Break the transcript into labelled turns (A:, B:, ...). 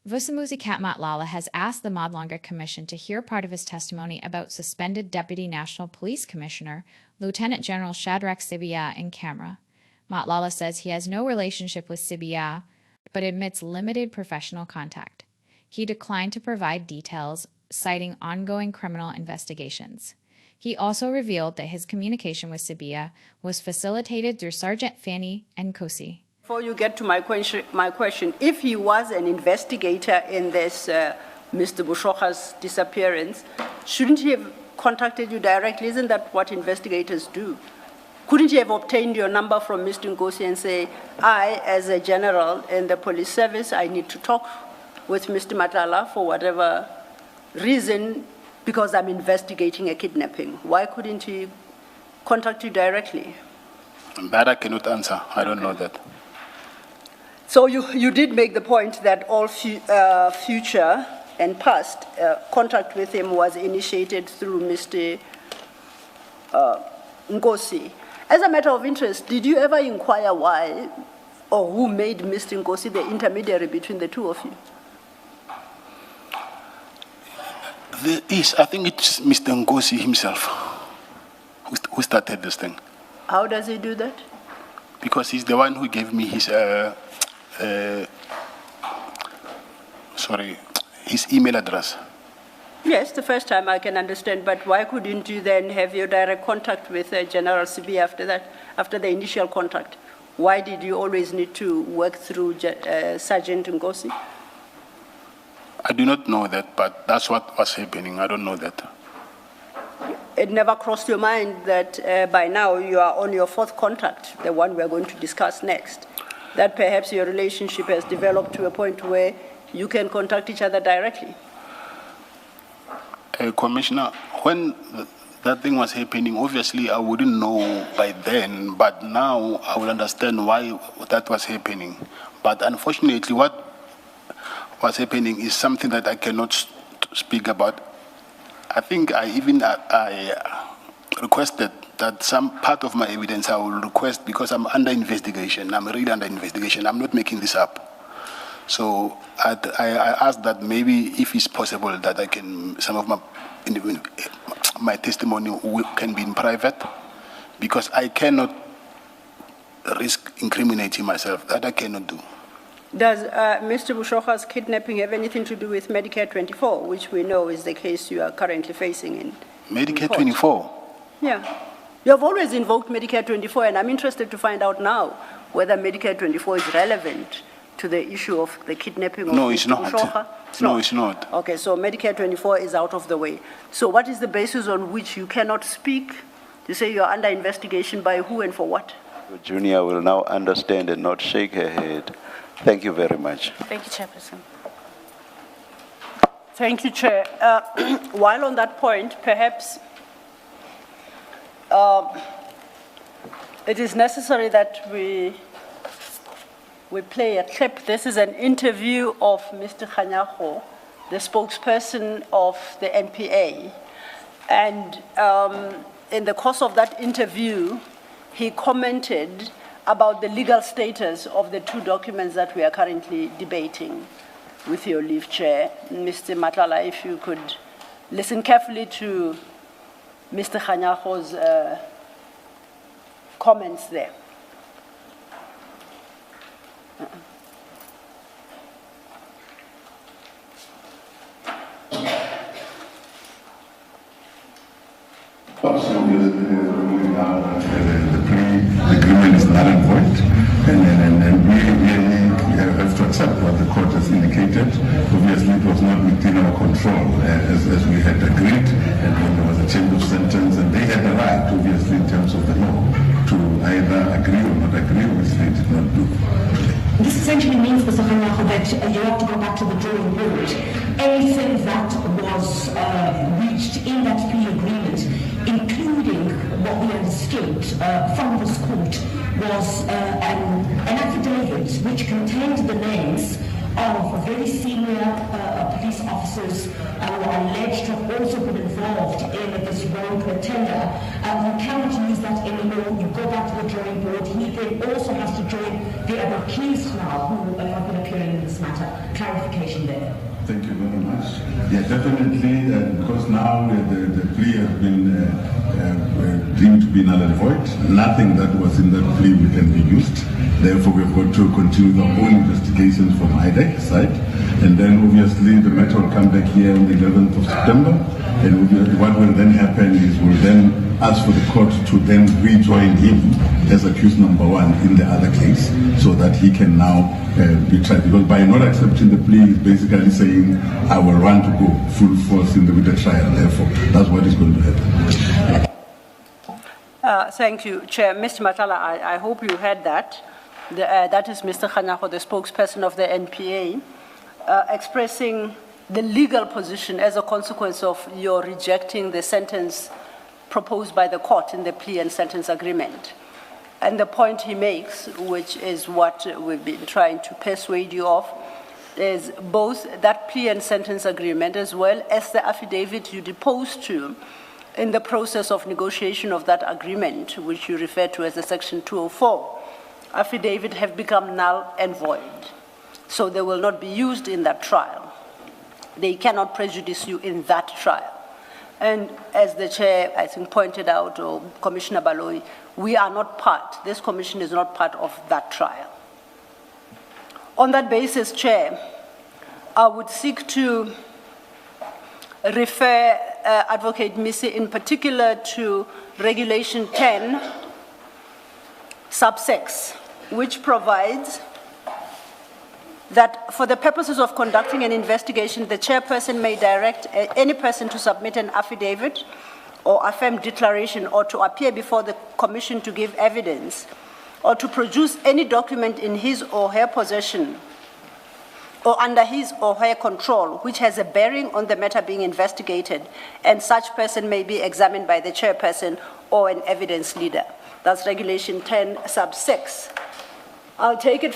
A: Vusamuzi Kat Matlala has asked the Madlanga Commission to hear part of his testimony about suspended Deputy National Police Commissioner, Lieutenant General Shadrach Sibiya in camera. Matlala says he has no relationship with Sibiya, but admits limited professional contact. He declined to provide details, citing ongoing criminal investigations. He also revealed that his communication with Sibiya was facilitated through Sergeant Fanny and Nkosi.
B: Before you get to my question, if he was an investigator in this Mr. Bushoka's disappearance, shouldn't he have contacted you directly? Isn't that what investigators do? Couldn't you have obtained your number from Mr. Nkosi and say, I, as a general in the police service, I need to talk with Mr. Matlala for whatever reason, because I'm investigating a kidnapping? Why couldn't he contact you directly?
C: That I cannot answer. I don't know that.
B: So you did make the point that all future and past contact with him was initiated through Mr. Nkosi. As a matter of interest, did you ever inquire why or who made Mr. Nkosi the intermediary between the two of you?
C: I think it's Mr. Nkosi himself who started this thing.
B: How does he do that?
C: Because he's the one who gave me his his email address.
B: Yes, the first time I can understand, but why couldn't you then have your direct contact with General Sibiya after that, after the initial contact? Why did you always need to work through Sergeant Nkosi?
C: I do not know that, but that's what was happening. I don't know that.
B: It never crossed your mind that by now you are on your fourth contact, the one we're going to discuss next, that perhaps your relationship has developed to a point where you can contact each other directly?
C: Commissioner, when that thing was happening, obviously I wouldn't know by then, but now I will understand why that was happening. But unfortunately, what was happening is something that I cannot speak about. I think I requested that some part of my evidence I will request, because I'm under investigation. I'm really under investigation. I'm not making this up. So I asked that maybe if it's possible that I can, some of my testimony can be in private, because I cannot risk incriminating myself. That I cannot do.
B: Does Mr. Bushoka's kidnapping have anything to do with Medicare 24, which we know is the case you are currently facing in
C: Medicare 24?
B: Yeah. You have always invoked Medicare 24, and I'm interested to find out now whether Medicare 24 is relevant to the issue of the kidnapping of Mr. Bushoka.
C: No, it's not.
B: Okay, so Medicare 24 is out of the way. So what is the basis on which you cannot speak? You say you're under investigation by who and for what?
D: Junior will now understand and not shake her head. Thank you very much.
B: Thank you, Chairperson. Thank you, Chair. While on that point, perhaps it is necessary that we play a clip. This is an interview of Mr. Khanyago, the spokesperson of the NPA. And in the course of that interview, he commented about the legal status of the two documents that we are currently debating. With your leave, Chair. Mr. Matlala, if you could listen carefully to Mr. Khanyago's comments there.
E: The plea agreement is null and void, and we have to accept what the court has indicated. Obviously, it was not within our control as we had agreed, and when there was a change of sentence, and they had the right, obviously, in terms of the law, to either agree or not agree, which they did not do.
F: This essentially means, Mr. Khanyago, that you have to go back to the drawing board. Anything that was reached in that plea agreement, including what we understood from this court, was an affidavit which contained the names of very senior police officers officers who are alleged to have also been involved in this rogue tender, you cannot use that anymore. You go back to the drawing board. He then also has to join the other accused now who have been appearing in this matter. Clarification there.
E: Thank you very much. Yeah, definitely, because now the plea has been deemed to be null and void. Nothing that was in that plea can be used. Therefore, we've got to continue our own investigations from IDEC side. And then, obviously, the matter will come back here on the 11th of September. And what will then happen is we'll then ask for the court to then rejoin him as accused number one in the other case so that he can now be tried. Because by not accepting the plea, he's basically saying, I will want to go full force with the trial. Therefore, that's what is going to happen.
B: Thank you, Chair. Mr. Matlala, I hope you heard that. That is Mr. Khanyago, the spokesperson of the NPA, expressing the legal position as a consequence of your rejecting the sentence proposed by the court in the plea and sentence agreement. And the point he makes, which is what we've been trying to persuade you of, is both that plea and sentence agreement as well as the affidavit you deposed to in the process of negotiation of that agreement, which you refer to as the Section 204, affidavit have become null and void. So they will not be used in that trial. They cannot prejudice you in that trial. And as the chair, I think, pointed out, or Commissioner Baloyi, we are not part, this commission is not part of that trial. On that basis, Chair, I would seek to refer Advocate Missy in particular to Regulation 10, sub 6, which provides that for the purposes of conducting an investigation, the chairperson may direct any person to submit an affidavit or affirm declaration or to appear before the commission to give evidence or to produce any document in his or her possession or under his or her control which has a bearing on the matter being investigated, and such person may be examined by the chairperson or an evidence leader. That's Regulation 10, sub 6. I'll take it